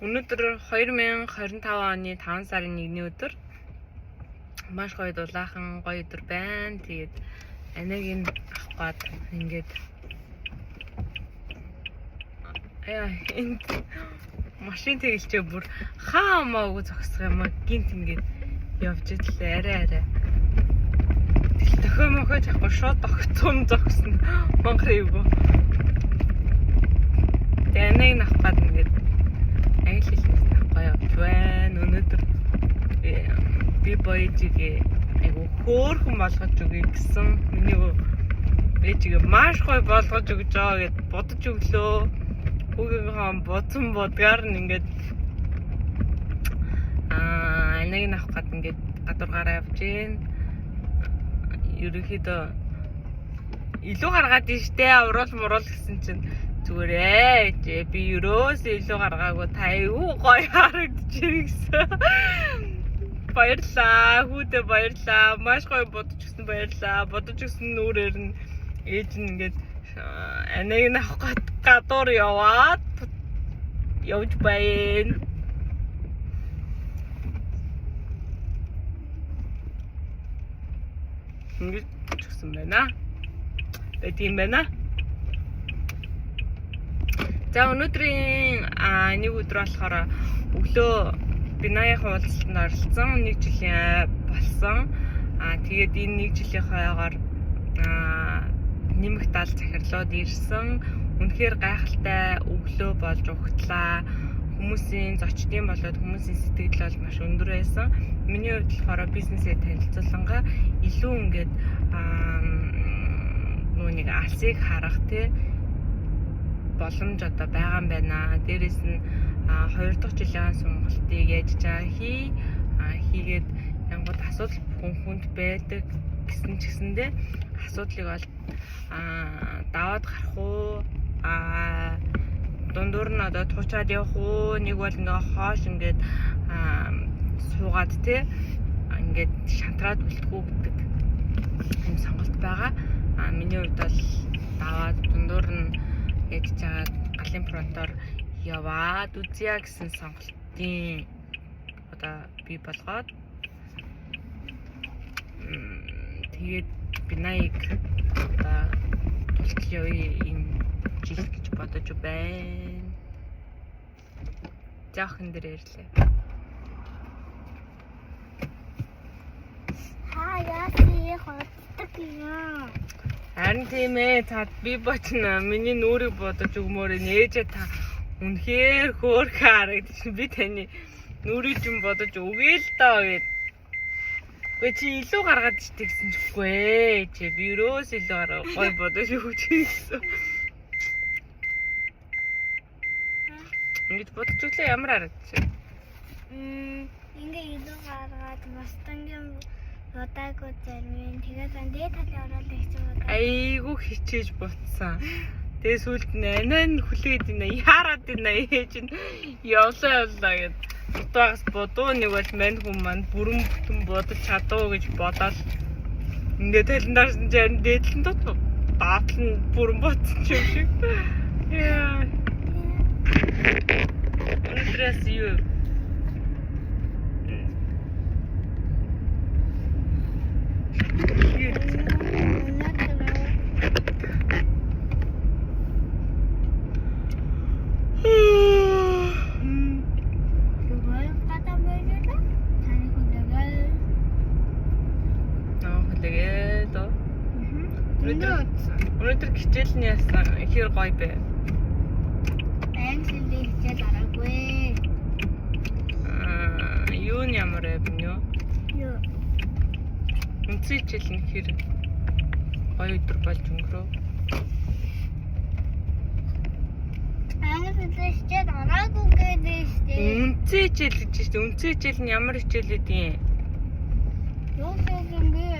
Өнөөдөр 2025 оны 5 сарын 1-ний өдөр. Маш гоё дулаахан гоё өдөр байна. Тэгээд аниг авах гээд ингээд энэ машин тэгэлчээ бүр хаамаагүй зогсох юм аа гинт ингээд явж идлээ арай. Төхөө мөхөж авахгүй шууд тогтсон зогсно. Монгол юу. Тэгээд аниг авах гээд ингээд англи хэлнээс авахгүй явж байна. Өнөөдөр би боёжигээ айгу хөөрхөн болгож өгье гэсэн миний ээжигээ маш гоё болгож өгж байгаа гэд бодож өглөө. Хүүгийнхээ бодсон бодгаар нь ингээд аниг авах гээд ингээд гадуургаараа явж гин. Ерөнхийдөө илүү гаргаад ийштэй уруул муруул гэсэн чинь зүгээрээ би ерөөсөө илүү гаргаагүй та юу гоё харагдаж ирсэн. Баярлаа хүүдээ баярлаа маш гоё бодож өгсөн баярлаа бодож өгсөн нүрээр нь ээж нь ингээд аниг авах гадуур явж байна. Ингээд өгсөн байна. Тийм байна. За өнөөдрийн нэг өдөр болохоор өглөө бинаяхан уулзалтанд оролцсон 1 жилийн болсон. Тэгээд энэ 1 жилийнхээгээр нэмэх 70 захирлууд ирсэн. Үнэхээр гайхалтай өглөө болж ухтлаа. Хүмүүсийн зочдын болоод хүмүүсийн сэтгэл бол маш өндөр байсан. Миний хувьд болохоор бизнесээ танилцуулангаа илүү ингээд нүунийг алсыг харах боломж одоо байгаа юм байна. Дээрээс нь 2 дахь жилийн сонголтыг яаж хийгээд янгууд асуудал хүнд байдаг гэсэн ч гэсэндээ асуудлыг бол даваад гарах уу дундуур нь одоо туучаад явах уу нэг бол ингээ хоош ингээд суугаад ингээд шантраад үлдэхгүй гэдэг юм сонголт байгаа. Миний хувьд бол даваад дундуур нь ядж байгаа галын фронтоор яваад үзье гэсэн сонголтын одоо би болгоод тэгээд бинаяг одоо тултал явъя энэ жил гэж бодож байна. Жаахан дээр ирлээ. Яаси хотдаг юм. Харин тийм ээ цаад би бодно миний нүрийг бодож өгмөөр нээжээ та үнэхээр хөөрхөн харагдчих. Би таны нүрийг ч бодож өгье л доо гэд. Гүй чи илүү гаргаад ичдэг гэсэн ч үгүй ээ. Чи би өрөөс илүү гараа гой бодож өгч гэсэн. Ингэж бодож өглөө ямар харагдчих. Ингээ илүү гаргаад мастангийн бодаагүй зарим тэгээд дээд талын оролт хийж байгаа. Айгу хичээж ботсан. Тэгээ сүлд нанаа хүлээд ийнэ яарад ийнэ ээж нь явлаа гэд. Утгаас бодоо нэг бол мань хүн маань бүрэн бүтэн бодож чадуу гэж бодоод ингээ талендаас нь зарим дээдлэн дот баатал нь бүрэн ботсон ч юм шиг. Яа. Унтрас юу өнөөдөр хичээл нь яасан ихэр гоё бэ. Англи хичээл аргагүй. Юу нь ямар байв нё? Юу. Үнцэн хичээл нь ихэр гоё өдөр болж өнгөрөө. Англи хичээл аргагүй гэдэг шүү. Үнцэн хичээл гэж шүү. Үнцэн хичээл нь ямар хичээл гэдэг юм? Юу юм бэ?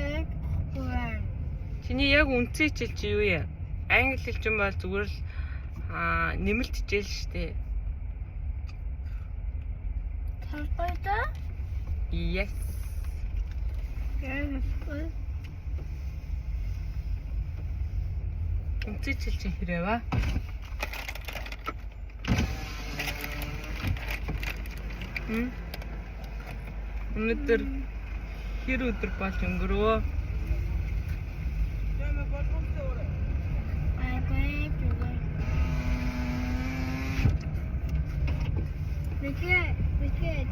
Чиний яг үнцэн хичээл чи юу яа? Англи хэлчин бол зүгээр л нэмэлт хичээл штэ. Тавтай? Yes. Үнцэн хичээл чи хэрэг ба? Өнөөдөр хэр өдөр болж өнгөрөө? Бэкэт.